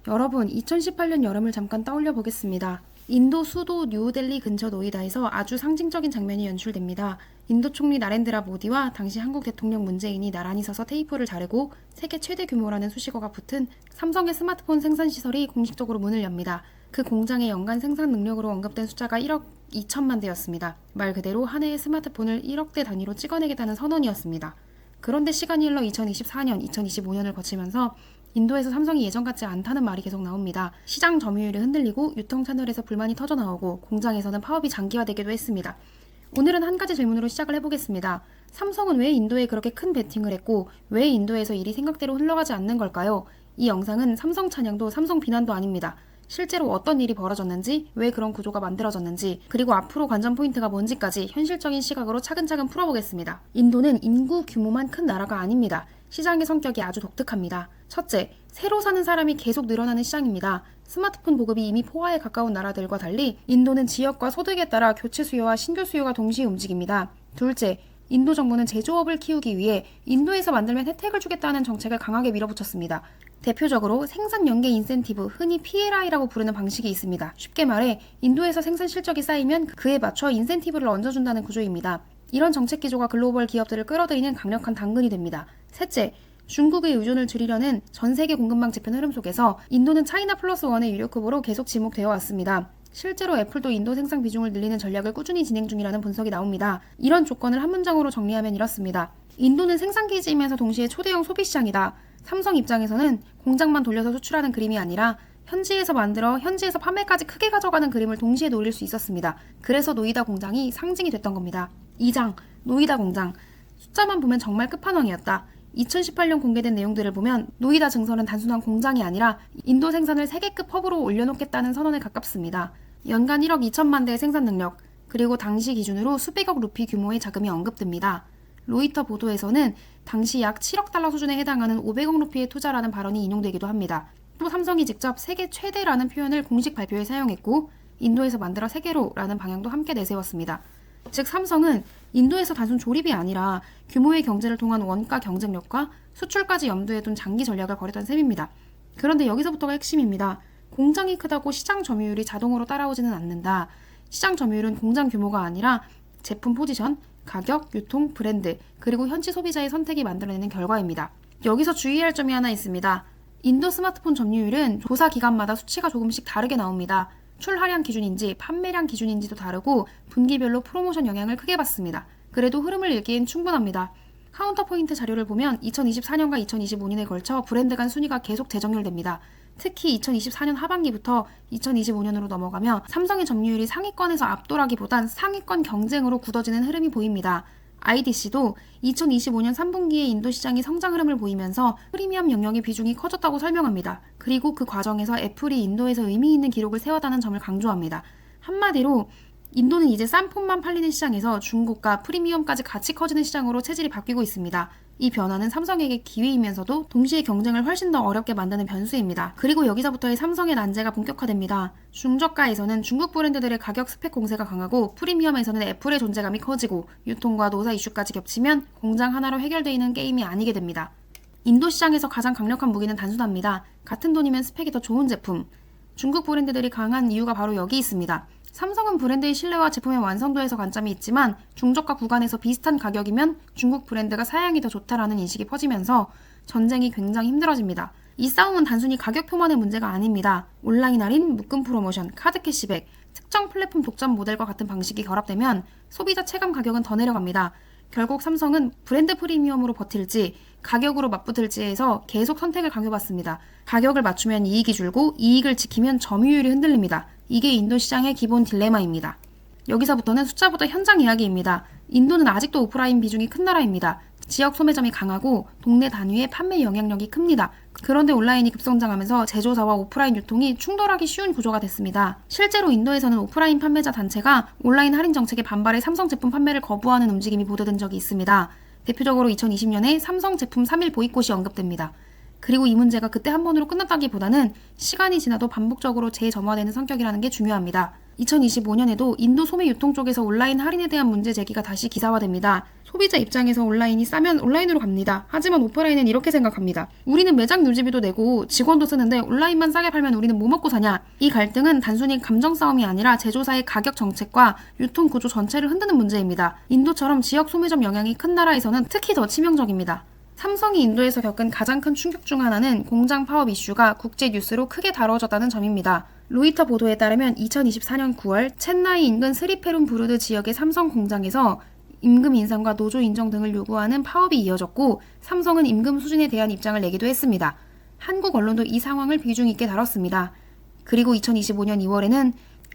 여러분, 2018년 여름을 잠깐 떠올려 보겠습니다. 인도 수도 뉴델리 근처 노이다에서 아주 상징적인 장면이 연출됩니다. 인도 총리 나렌드라 모디와 당시 한국 대통령 문재인이 나란히 서서 테이프를 자르고 세계 최대 규모라는 수식어가 붙은 삼성의 스마트폰 생산 시설이 공식적으로 문을 엽니다. 그 공장의 연간 생산 능력으로 언급된 숫자가 1억 2천만 대였습니다. 말 그대로 한 해의 스마트폰을 1억 대 단위로 찍어내겠다는 선언이었습니다. 그런데 시간이 흘러 2024년, 2025년을 거치면서 인도에서 삼성이 예전 같지 않다는 말이 계속 나옵니다. 시장 점유율이 흔들리고 유통 채널에서 불만이 터져나오고 공장에서는 파업이 장기화되기도 했습니다. 오늘은 한 가지 질문으로 시작을 해보겠습니다. 삼성은 왜 인도에 그렇게 큰 베팅을 했고 왜 인도에서 일이 생각대로 흘러가지 않는 걸까요? 이 영상은 삼성 찬양도 삼성 비난도 아닙니다. 실제로 어떤 일이 벌어졌는지, 왜 그런 구조가 만들어졌는지, 그리고 앞으로 관전 포인트가 뭔지까지 현실적인 시각으로 차근차근 풀어보겠습니다. 인도는 인구 규모만 큰 나라가 아닙니다. 시장의 성격이 아주 독특합니다. 첫째, 새로 사는 사람이 계속 늘어나는 시장입니다. 스마트폰 보급이 이미 포화에 가까운 나라들과 달리 인도는 지역과 소득에 따라 교체 수요와 신규 수요가 동시에 움직입니다. 둘째, 인도 정부는 제조업을 키우기 위해 인도에서 만들면 혜택을 주겠다는 정책을 강하게 밀어붙였습니다. 대표적으로 생산 연계 인센티브, 흔히 PLI라고 부르는 방식이 있습니다. 쉽게 말해 인도에서 생산 실적이 쌓이면 그에 맞춰 인센티브를 얹어준다는 구조입니다. 이런 정책 기조가 글로벌 기업들을 끌어들이는 강력한 당근이 됩니다. 셋째, 중국의 의존을 줄이려는 전 세계 공급망 재편 흐름 속에서 인도는 차이나 플러스 원의 유력 후보로 계속 지목되어 왔습니다. 실제로 애플도 인도 생산 비중을 늘리는 전략을 꾸준히 진행 중이라는 분석이 나옵니다. 이런 조건을 한 문장으로 정리하면 이렇습니다. 인도는 생산 기지이면서 동시에 초대형 소비 시장이다. 삼성 입장에서는 공장만 돌려서 수출하는 그림이 아니라 현지에서 만들어 현지에서 판매까지 크게 가져가는 그림을 동시에 노릴 수 있었습니다. 그래서 노이다 공장이 상징이 됐던 겁니다. 2장, 노이다 공장. 숫자만 보면 정말 끝판왕이었다. 2018년 공개된 내용들을 보면 노이다 증설은 단순한 공장이 아니라 인도 생산을 세계급 허브로 올려놓겠다는 선언에 가깝습니다. 연간 1억 2천만 대의 생산 능력, 그리고 당시 기준으로 수백억 루피 규모의 자금이 언급됩니다. 로이터 보도에서는 당시 약 7억 달러 수준에 해당하는 500억 루피의 투자라는 발언이 인용되기도 합니다. 또 삼성이 직접 세계 최대라는 표현을 공식 발표에 사용했고 인도에서 만들어 세계로라는 방향도 함께 내세웠습니다. 즉 삼성은 인도에서 단순 조립이 아니라 규모의 경제를 통한 원가 경쟁력과 수출까지 염두에 둔 장기 전략을 벌였던 셈입니다. 그런데 여기서부터가 핵심입니다. 공장이 크다고 시장 점유율이 자동으로 따라오지는 않는다. 시장 점유율은 공장 규모가 아니라 제품 포지션, 가격, 유통, 브랜드, 그리고 현지 소비자의 선택이 만들어내는 결과입니다. 여기서 주의할 점이 하나 있습니다. 인도 스마트폰 점유율은 조사 기간마다 수치가 조금씩 다르게 나옵니다. 출하량 기준인지 판매량 기준인지도 다르고 분기별로 프로모션 영향을 크게 받습니다. 그래도 흐름을 읽기엔 충분합니다. 카운터포인트 자료를 보면 2024년과 2025년에 걸쳐 브랜드 간 순위가 계속 재정렬됩니다. 특히 2024년 하반기부터 2025년으로 넘어가며 삼성의 점유율이 상위권에서 압도라기보단 상위권 경쟁으로 굳어지는 흐름이 보입니다. IDC도 2025년 3분기에 인도 시장이 성장 흐름을 보이면서 프리미엄 영역의 비중이 커졌다고 설명합니다. 그리고 그 과정에서 애플이 인도에서 의미 있는 기록을 세웠다는 점을 강조합니다. 한마디로 인도는 이제 싼 폰만 팔리는 시장에서 중고가, 프리미엄까지 같이 커지는 시장으로 체질이 바뀌고 있습니다. 이 변화는 삼성에게 기회이면서도 동시에 경쟁을 훨씬 더 어렵게 만드는 변수입니다. 그리고 여기서부터의 삼성의 난제가 본격화됩니다. 중저가에서는 중국 브랜드들의 가격 스펙 공세가 강하고 프리미엄에서는 애플의 존재감이 커지고 유통과 노사 이슈까지 겹치면 공장 하나로 해결되어 있는 게임이 아니게 됩니다. 인도 시장에서 가장 강력한 무기는 단순합니다. 같은 돈이면 스펙이 더 좋은 제품. 중국 브랜드들이 강한 이유가 바로 여기 있습니다. 삼성은 브랜드의 신뢰와 제품의 완성도에서 관점이 있지만 중저가 구간에서 비슷한 가격이면 중국 브랜드가 사양이 더 좋다라는 인식이 퍼지면서 전쟁이 굉장히 힘들어집니다. 이 싸움은 단순히 가격표만의 문제가 아닙니다. 온라인 할인, 묶음 프로모션, 카드 캐시백, 특정 플랫폼 독점 모델과 같은 방식이 결합되면 소비자 체감 가격은 더 내려갑니다. 결국 삼성은 브랜드 프리미엄으로 버틸지 가격으로 맞붙을지에서 계속 선택을 강요받습니다. 가격을 맞추면 이익이 줄고 이익을 지키면 점유율이 흔들립니다. 이게 인도 시장의 기본 딜레마입니다. 여기서부터는 숫자보다 현장 이야기입니다. 인도는 아직도 오프라인 비중이 큰 나라입니다. 지역 소매점이 강하고 동네 단위의 판매 영향력이 큽니다. 그런데 온라인이 급성장하면서 제조사와 오프라인 유통이 충돌하기 쉬운 구조가 됐습니다. 실제로 인도에서는 오프라인 판매자 단체가 온라인 할인 정책에 반발해 삼성 제품 판매를 거부하는 움직임이 보도된 적이 있습니다. 대표적으로 2020년에 삼성 제품 3일 보이콧이 언급됩니다. 그리고 이 문제가 그때 한 번으로 끝났다기보다는 시간이 지나도 반복적으로 재점화되는 성격이라는 게 중요합니다. 2025년에도 인도 소매 유통 쪽에서 온라인 할인에 대한 문제 제기가 다시 기사화됩니다. 소비자 입장에서 온라인이 싸면 온라인으로 갑니다. 하지만 오프라인은 이렇게 생각합니다. 우리는 매장 유지비도 내고 직원도 쓰는데 온라인만 싸게 팔면 우리는 뭐 먹고 사냐? 이 갈등은 단순히 감정 싸움이 아니라 제조사의 가격 정책과 유통 구조 전체를 흔드는 문제입니다. 인도처럼 지역 소매점 영향이 큰 나라에서는 특히 더 치명적입니다. 삼성이 인도에서 겪은 가장 큰 충격 중 하나는 공장 파업 이슈가 국제 뉴스로 크게 다뤄졌다는 점입니다. 로이터 보도에 따르면 2024년 9월 첸나이 인근 스리페룬부르드 지역의 삼성 공장에서 임금 인상과 노조 인정 등을 요구하는 파업이 이어졌고 삼성은 임금 수준에 대한 입장을 내기도 했습니다. 한국 언론도 이 상황을 비중 있게 다뤘습니다. 그리고 2025년 2월에는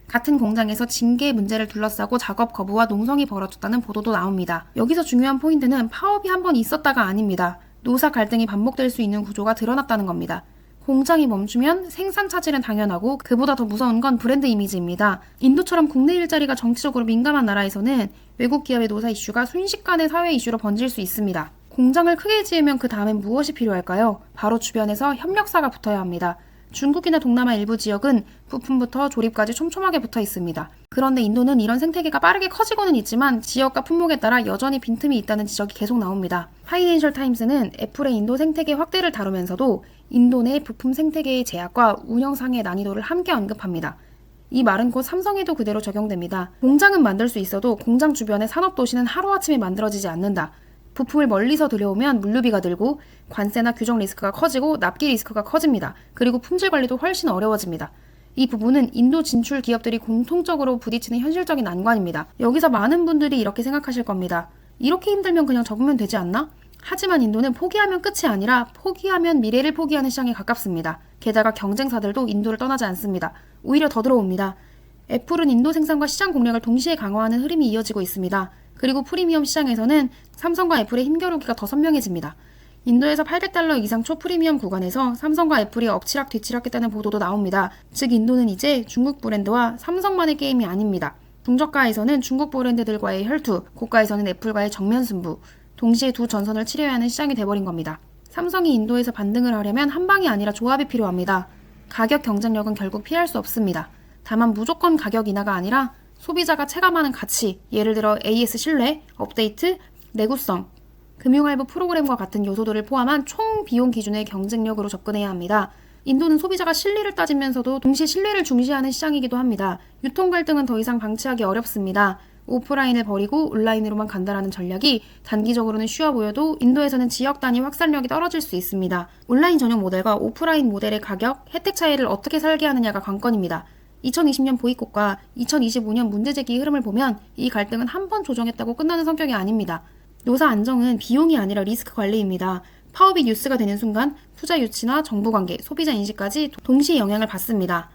같은 공장에서 징계 문제를 둘러싸고 작업 거부와 농성이 벌어졌다는 보도도 나옵니다. 여기서 중요한 포인트는 파업이 한 번 있었다가 아닙니다. 노사 갈등이 반복될 수 있는 구조가 드러났다는 겁니다. 공장이 멈추면 생산 차질은 당연하고 그보다 더 무서운 건 브랜드 이미지입니다. 인도처럼 국내 일자리가 정치적으로 민감한 나라에서는 외국 기업의 노사 이슈가 순식간에 사회 이슈로 번질 수 있습니다. 공장을 크게 지으면 그 다음엔 무엇이 필요할까요? 바로 주변에서 협력사가 붙어야 합니다. 중국이나 동남아 일부 지역은 부품부터 조립까지 촘촘하게 붙어 있습니다. 그런데 인도는 이런 생태계가 빠르게 커지고는 있지만 지역과 품목에 따라 여전히 빈틈이 있다는 지적이 계속 나옵니다. 파이낸셜 타임스는 애플의 인도 생태계 확대를 다루면서도 인도 내 부품 생태계의 제약과 운영상의 난이도를 함께 언급합니다. 이 말은 곧 삼성에도 그대로 적용됩니다. 공장은 만들 수 있어도 공장 주변의 산업도시는 하루아침에 만들어지지 않는다. 부품을 멀리서 들여오면 물류비가 들고 관세나 규정 리스크가 커지고 납기 리스크가 커집니다. 그리고 품질 관리도 훨씬 어려워집니다. 이 부분은 인도 진출 기업들이 공통적으로 부딪히는 현실적인 난관입니다. 여기서 많은 분들이 이렇게 생각하실 겁니다. 이렇게 힘들면 그냥 접으면 되지 않나? 하지만 인도는 포기하면 끝이 아니라 포기하면 미래를 포기하는 시장에 가깝습니다. 게다가 경쟁사들도 인도를 떠나지 않습니다. 오히려 더 들어옵니다. 애플은 인도 생산과 시장 공략을 동시에 강화하는 흐름이 이어지고 있습니다. 그리고 프리미엄 시장에서는 삼성과 애플의 힘겨루기가 더 선명해집니다. 인도에서 $800 이상 초프리미엄 구간에서 삼성과 애플이 엎치락 뒤치락했다는 보도도 나옵니다. 즉 인도는 이제 중국 브랜드와 삼성만의 게임이 아닙니다. 중저가에서는 중국 브랜드들과의 혈투, 고가에서는 애플과의 정면 승부, 동시에 두 전선을 치러야 하는 시장이 돼버린 겁니다. 삼성이 인도에서 반등을 하려면 한 방이 아니라 조합이 필요합니다. 가격 경쟁력은 결국 피할 수 없습니다. 다만 무조건 가격 인하가 아니라 소비자가 체감하는 가치, 예를 들어 AS 신뢰, 업데이트, 내구성, 금융할부 프로그램과 같은 요소들을 포함한 총 비용 기준의 경쟁력으로 접근해야 합니다. 인도는 소비자가 실리를 따지면서도 동시에 신뢰를 중시하는 시장이기도 합니다. 유통 갈등은 더 이상 방치하기 어렵습니다. 오프라인을 버리고 온라인으로만 간다라는 전략이 단기적으로는 쉬워 보여도 인도에서는 지역 단위 확산력이 떨어질 수 있습니다. 온라인 전용 모델과 오프라인 모델의 가격, 혜택 차이를 어떻게 설계하느냐가 관건입니다. 2020년 보이콧과 2025년 문제제기 흐름을 보면 이 갈등은 한 번 조정했다고 끝나는 성격이 아닙니다. 노사 안정은 비용이 아니라 리스크 관리입니다. 파업이 뉴스가 되는 순간 투자 유치나 정부 관계, 소비자 인식까지 동시에 영향을 받습니다.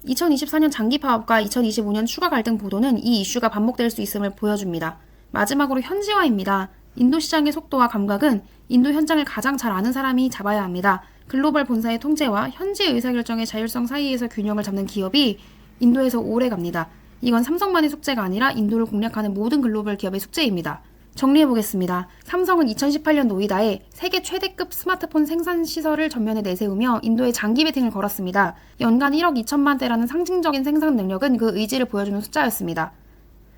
2024년 장기 파업과 2025년 추가 갈등 보도는 이 이슈가 반복될 수 있음을 보여줍니다. 마지막으로 현지화입니다. 인도 시장의 속도와 감각은 인도 현장을 가장 잘 아는 사람이 잡아야 합니다. 글로벌 본사의 통제와 현지 의사결정의 자율성 사이에서 균형을 잡는 기업이 인도에서 오래 갑니다. 이건 삼성만의 숙제가 아니라 인도를 공략하는 모든 글로벌 기업의 숙제입니다. 정리해보겠습니다. 삼성은 2018년 노이다에 세계 최대급 스마트폰 생산 시설을 전면에 내세우며 인도에 장기 베팅을 걸었습니다. 연간 1억 2천만 대라는 상징적인 생산 능력은 그 의지를 보여주는 숫자였습니다.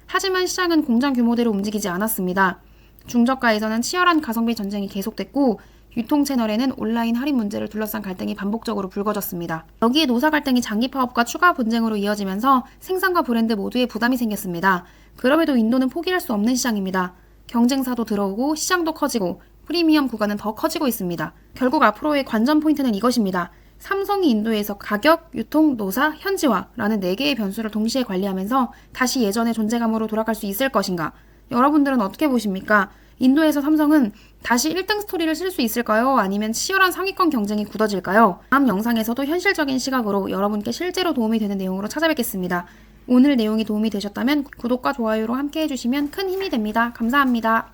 하지만 시장은 공장 규모대로 움직이지 않았습니다. 중저가에서는 치열한 가성비 전쟁이 계속됐고 유통 채널에는 온라인 할인 문제를 둘러싼 갈등이 반복적으로 불거졌습니다. 여기에 노사 갈등이 장기 파업과 추가 분쟁으로 이어지면서 생산과 브랜드 모두에 부담이 생겼습니다. 그럼에도 인도는 포기할 수 없는 시장입니다. 경쟁사도 들어오고 시장도 커지고 프리미엄 구간은 더 커지고 있습니다. 결국 앞으로의 관전 포인트는 이것입니다. 삼성이 인도에서 가격, 유통, 노사, 현지화라는 4개의 변수를 동시에 관리하면서 다시 예전의 존재감으로 돌아갈 수 있을 것인가? 여러분들은 어떻게 보십니까? 인도에서 삼성은 다시 1등 스토리를 쓸 수 있을까요? 아니면 치열한 상위권 경쟁이 굳어질까요? 다음 영상에서도 현실적인 시각으로 여러분께 실제로 도움이 되는 내용으로 찾아뵙겠습니다. 오늘 내용이 도움이 되셨다면 구독과 좋아요로 함께 해주시면 큰 힘이 됩니다. 감사합니다.